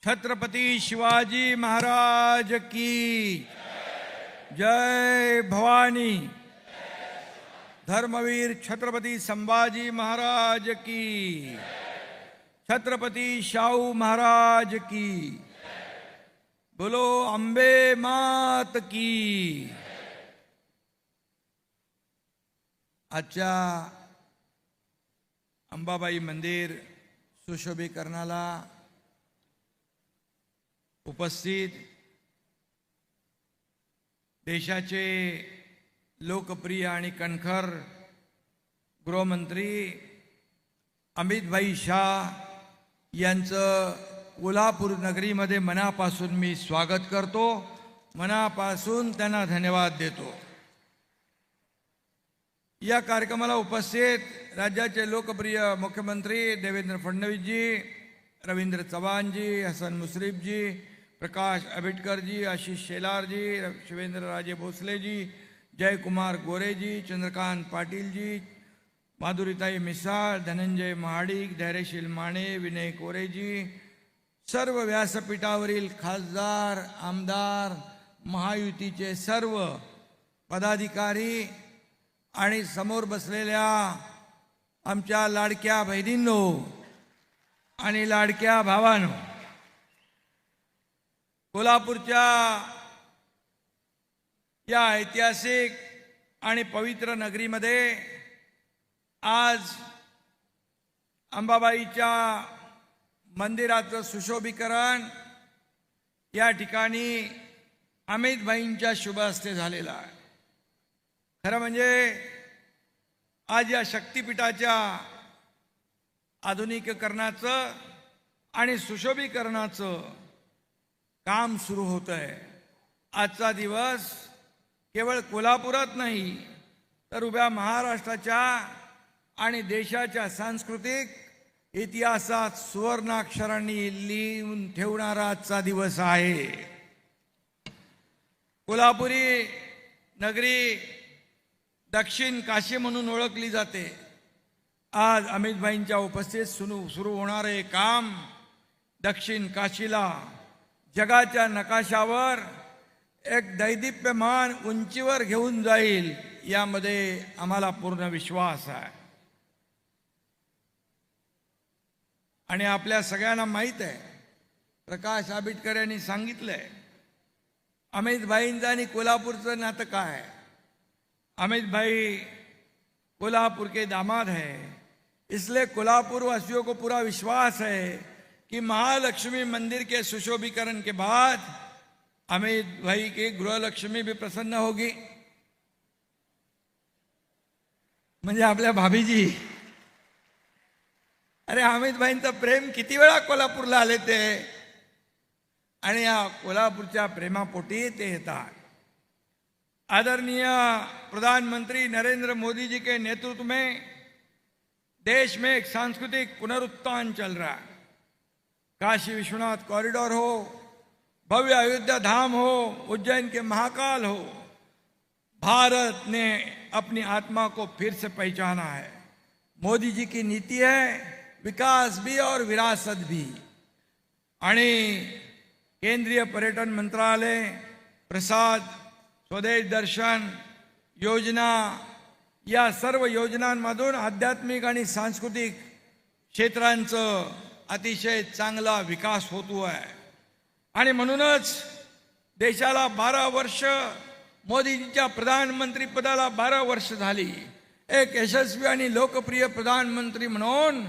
छत्रपती शिवाजी महाराज की जय भवानी। धर्मवीर छत्रपती संभाजी महाराज की, छत्रपती शाहू महाराज की, बोलो अंबे मात की। आजच्या अंबाबाई मंदिर सुशोभीकरणाला उपस्थित देशाचे लोकप्रिय आणि कणखर गृहमंत्री अमित शाह यांचं कोल्हापूर नगरीमध्ये मनापासून मी स्वागत करतो, मनापासून त्यांना धन्यवाद देतो। या कार्यक्रमाला उपस्थित राज्याचे लोकप्रिय मुख्यमंत्री देवेंद्र फडणवीसजी, रवींद्र चव्हाणजी, हसन मुश्रीफजी, प्रकाश आंबेडकरजी, आशीष शेलारजी, शिवेंद्रराजे भोसलेजी, जयकुमार गोरेजी, चंद्रकांत पाटीलजी, माधुरीताई मिसाळ, धनंजय महाडिक, धैर्यशील माने, विनय कोरेजी, सर्व व्यासपीठावरील खासदार, आमदार, महायुतीचे सर्व पदाधिकारी आणि समोर बसलेल्या आमच्या लाडक्या बहिणींनो आणि लाडक्या भावांनो, कोल्हापूरच्या या ऐतिहासिक आणि पवित्र नगरीमध्ये आज अंबाबाईच्या मंदिराचं सुशोभीकरण या ठिकाणी अमितभाईंच्या शुभ हस्ते झालेलं आहे। खरं म्हणजे आज या शक्तिपीठाच्या आधुनिकीकरणाचं आणि सुशोभीकरणाचं काम सुरू होत आहे। आजचा दिवस केवळ कोल्हापुरात नाही तर उभ्या महाराष्ट्राच्या आणि देशाच्या सांस्कृतिक इतिहासात सुवर्णाक्षरांनी लिहून ठेवणारा आजचा दिवस आहे। कोल्हापुरी नगरी दक्षिण काशी म्हणून ओळखली जाते। आज अमितभाईंच्या उपस्थितीत सुरू होणारे काम दक्षिण काशीला जगाच्या नकाशावर एक दैदिप्यमान उंचीवर घेऊन जाईल यामध्ये आम्हाला पूर्ण विश्वास आहे। आणि आपल्या सगळ्यांना माहीत आहे, प्रकाश आंबेडकर यांनी सांगितलंय, अमितभाईंचं आणि कोल्हापूरचं नातं काय आहे। अमित भाई कोल्हापुर के दामाद हैं, इसलिए कोल्हापुर वासियों को पूरा विश्वास है कि महालक्ष्मी मंदिर के सुशोभीकरण के बाद अमित भाई की गृहलक्ष्मी भी प्रसन्न होगी। म्हणजे आपल्या भाभीजी, अरे अमित भाईंचं प्रेम किती वेळा कोल्हापूरला आले ते, आणि या कोल्हापूरच्या प्रेमापोटी ते येतात। आदरणीय प्रधानमंत्री नरेंद्र मोदी जी के नेतृत्व में देश में एक सांस्कृतिक पुनरुत्थान चल रहा है। काशी विश्वनाथ कॉरिडोर हो, भव्य अयोध्या धाम हो, उज्जैन के महाकाल हो, भारत ने अपनी आत्मा को फिर से पहचाना है। मोदी जी की नीति है विकास भी और विरासत भी। आणि केंद्रीय पर्यटन मंत्रालय, प्रसाद, स्वदेश दर्शन योजना या सर्व योजनांमधून आध्यात्मिक आणि सांस्कृतिक क्षेत्रांचं अतिशय चांगला विकास होतो आहे। आणि म्हणूनच देशाला 12 वर्ष, मोदीजींच्या प्रधानमंत्री पदाला 12 वर्ष झाली। एक यशस्वी आणि लोकप्रिय प्रधानमंत्री म्हणून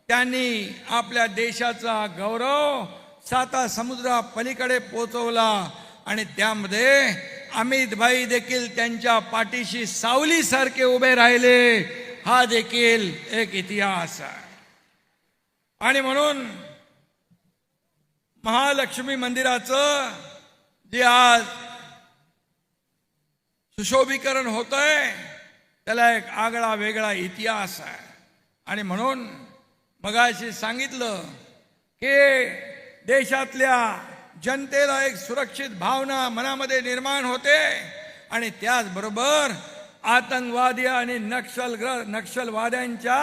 त्यांनी आपल्या देशाचा गौरव 7 समुद्रा पलीकडे पोहोचवला आणि त्यामध्ये अमित भाई देखील त्यांच्या पाठीशी सावलीसारखे उभे राहिले। हा देखील एक इतिहास आहे। आणि म्हणून महालक्ष्मी मंदिराचं जे आज सुशोभीकरण होतंय त्याला एक आगळा वेगळा इतिहास आहे। आणि म्हणून मगाशी सांगितलं की देशातल्या जनतेला एक सुरक्षित भावना मनामध्ये निर्माण होते आणि त्याचबरोबर आतंकवादी आणि नक्षलवाद्यांच्या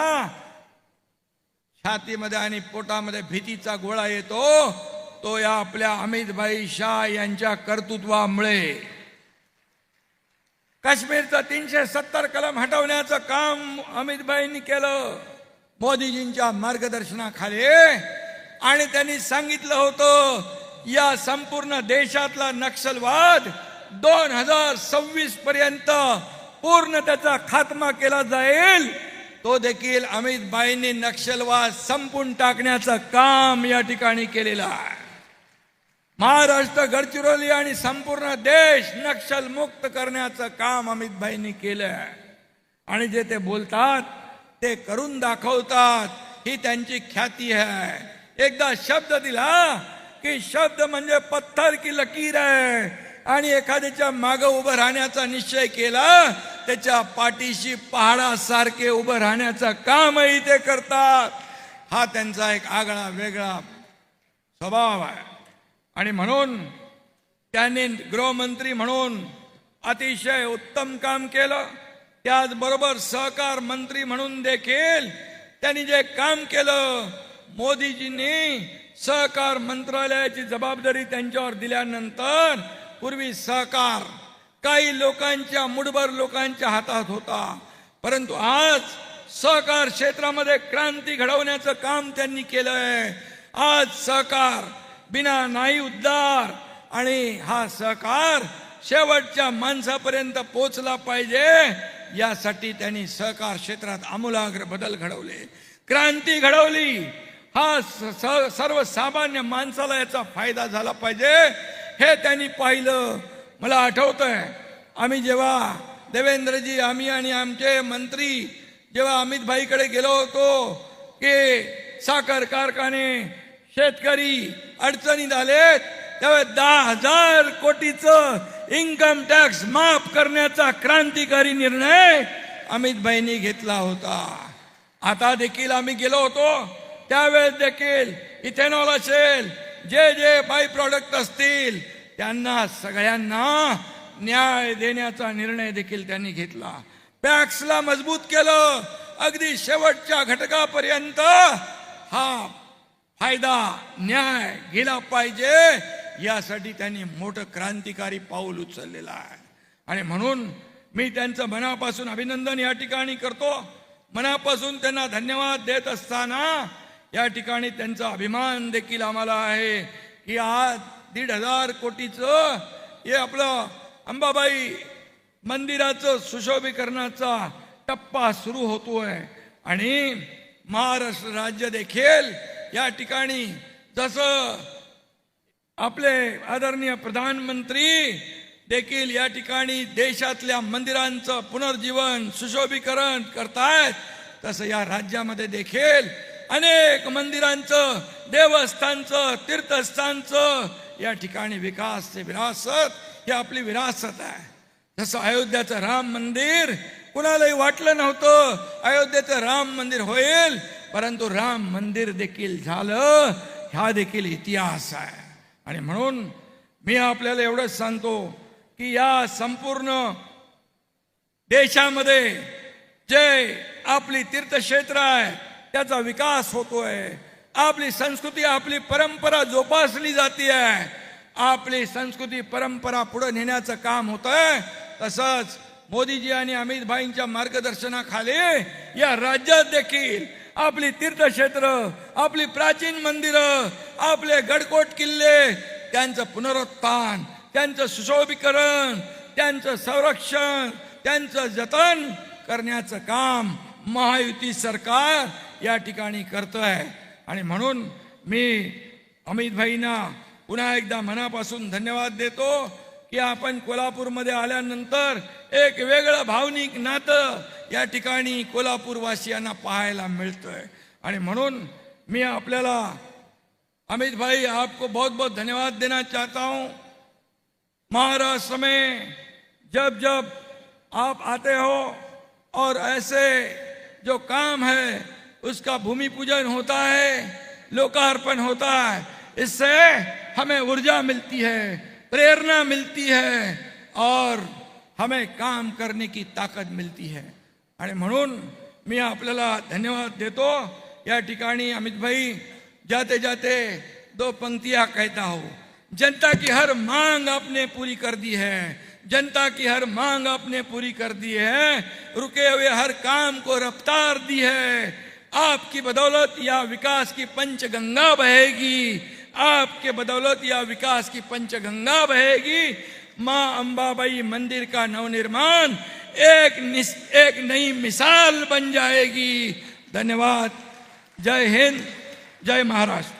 छातीमध्ये आणि पोटामध्ये भीतीचा गोळा येतो तो या आपल्या अमितभाई शाह यांच्या कर्तृत्वामुळे. काश्मीरचं 370 कलम हटवण्याचं काम अमितभाईंनी केलं मोदीजींच्या मार्गदर्शनाखाली. आणि त्यांनी सांगितलं होतं या संपूर्ण देशातला नक्षलवाद 2026 पर्यंत पूर्ण त्याचा खात्मा केला जाईल. तो देखील अमितभाईंनी नक्षलवाद संपून टाकण्याचं काम या ठिकाणी केलेलं आहे. महाराष्ट्र, गडचिरोली आणि संपूर्ण देश नक्षल मुक्त करण्याचं काम अमितभाईंनी केलं. आणि जे ते बोलतात ते करून दाखवतात, ही त्यांची ख्याती आहे. एकदा शब्द दिला की शब्द म्हणजे पत्थर की लकीर आहे. आणि एखाद्याच्या मागे उभं राहण्याचा निश्चय केला, त्याच्या पाठीशी पहाडासारखे उभं राहण्याचं कामही ते करतात. हा त्यांचा एक आगळा वेगळा स्वभाव आहे. आणि म्हणून त्यांनी गृहमंत्री म्हणून अतिशय उत्तम काम केलं. त्याचबरोबर सहकार मंत्री म्हणून देखील त्यांनी जे काम केलं, मोदीजींनी सहकार मंत्रालयाची जबाबदारी त्यांच्यावर दिल्यानंतर पूर्वी सहकार काही लोकांच्या, मुठभर लोकांच्या हातात होता, परंतु आज सहकार क्षेत्रामध्ये क्रांती घडवण्याचं काम त्यांनी केलंय. आज सहकार बिना नाही उद्धार, आणि हा सहकार शेवटच्या माणसापर्यंत पोहोचला पाहिजे, यासाठी त्यांनी सहकार क्षेत्रात आमूलाग्र बदल घडवले, क्रांती घडवली. हा सर्वसामान्य माणसाला याचा फायदा झाला पाहिजे हे त्यांनी पाहिलं. मला आठवतंय आम्ही जेव्हा देवेंद्रजी, आम्ही आणि आमचे मंत्री जेव्हा अमितभाईकडे गेलो होतो की साखर कारखाने, शेतकरी अडचणीत आलेत, तेव्हा 10,000 कोटीचं इन्कम टॅक्स माफ करण्याचा क्रांतिकारी निर्णय अमितभाईंनी घेतला होता. आता देखील आम्ही गेलो होतो, त्यावेळेस देखील इथेनॉल असेल, जे जे बाय प्रॉडक्ट असतील, त्यांना सगळ्यांना न्याय देण्याचा निर्णय देखील त्यांनी घेतला. पॅक्सला मजबूत केलं, अगदी शेवटच्या घटकापर्यंत हा फायदा, न्याय गेला पाहिजे, यासाठी त्यांनी मोठं क्रांतिकारी पाऊल उचललेलं आहे. आणि म्हणून मी त्यांचं मनापासून अभिनंदन या ठिकाणी करतो. मनापासून त्यांना धन्यवाद देत असताना या ठिकाणी त्यांचा अभिमान देखील आम्हाला आहे की आज 1,500 कोटीचं हे आपलं अंबाबाई मंदिराचं सुशोभीकरणाचा टप्पा सुरू होतोय. आणि महाराष्ट्र राज्य देखील या ठिकाणी, जसं आपले आदरणीय प्रधानमंत्री देखील या ठिकाणी देशातल्या मंदिरांचं पुनर्जीवन, सुशोभीकरण करतायत, तसं या राज्यामध्ये देखील अनेक मंदिरांचं, देवस्थानचं, तीर्थस्थानचं या ठिकाणी विकास, विरासत ही आपली विरासत आहे. जसं अयोध्याचं राम मंदिर कुणालाही वाटलं नव्हतं अयोध्येचं राम मंदिर होईल, परंतु राम मंदिर देखील झालं, हा देखील इतिहास आहे. आणि म्हणून मी आपल्याला एवढंच सांगतो की या संपूर्ण देशामध्ये जे आपली तीर्थक्षेत्र आहे त्याचा विकास होतोय, आपली संस्कृती, आपली परंपरा जोपासली जाते आहे, आपली संस्कृती परंपरा पुढे नेण्याचं काम होतंय. तसंच मोदीजी आणि अमितभाईंच्या मार्गदर्शनाखाली या राज्यात देखील आपली तीर्थक्षेत्र, आपली प्राचीन मंदिरं, आपले गडकोट किल्ले, त्यांचं पुनरुत्थान, त्यांचं सुशोभीकरण, त्यांचं संरक्षण, त्यांचं जतन करण्याचं काम महायुती सरकार या ठिकाणी करतोय. आणि म्हणून मी अमितभाईंना पुन्हा एकदा मनापासून धन्यवाद देतो की आपण कोल्हापूरमध्ये आल्यानंतर एक वेगळं भावनिक नातं या ठिकाणी कोल्हापूरवासियांना पाहायला मिळतंय. आणि म्हणून मी आपल्याला अमित भाई आपको बहुत बहुत धन्यवाद देना चाहता हूं. महाराष्ट्र में जब जब आप आते हो और ऐसे जो काम है उसका भूमि पूजन होता है, लोकार्पण होता है, इससे हमें ऊर्जा मिलती है, प्रेरणा मिलती है और हमें काम करने की ताकद मिलती है. आणि म्हणून मी आपल्याला धन्यवाद देतो. या ठिकाणी अमित भाई जाते जाते दो पंक्तियां कहता हूं। जनता की हर मांग आपने पूरी कर दी है, जनता की हर मांग आपने पूरी कर दी है, रुके हुए हर काम को रफ्तार दी है। आपकी बदौलत या विकास की पंचगंगा बहेगी, आपके बदौलत या विकास की पंचगंगा बहेगी। मां अंबाबाई मंदिर का नवनिर्माण एक नई मिसाल बन जाएगी। धन्यवाद। जय हिंद, जय महाराष्ट्र।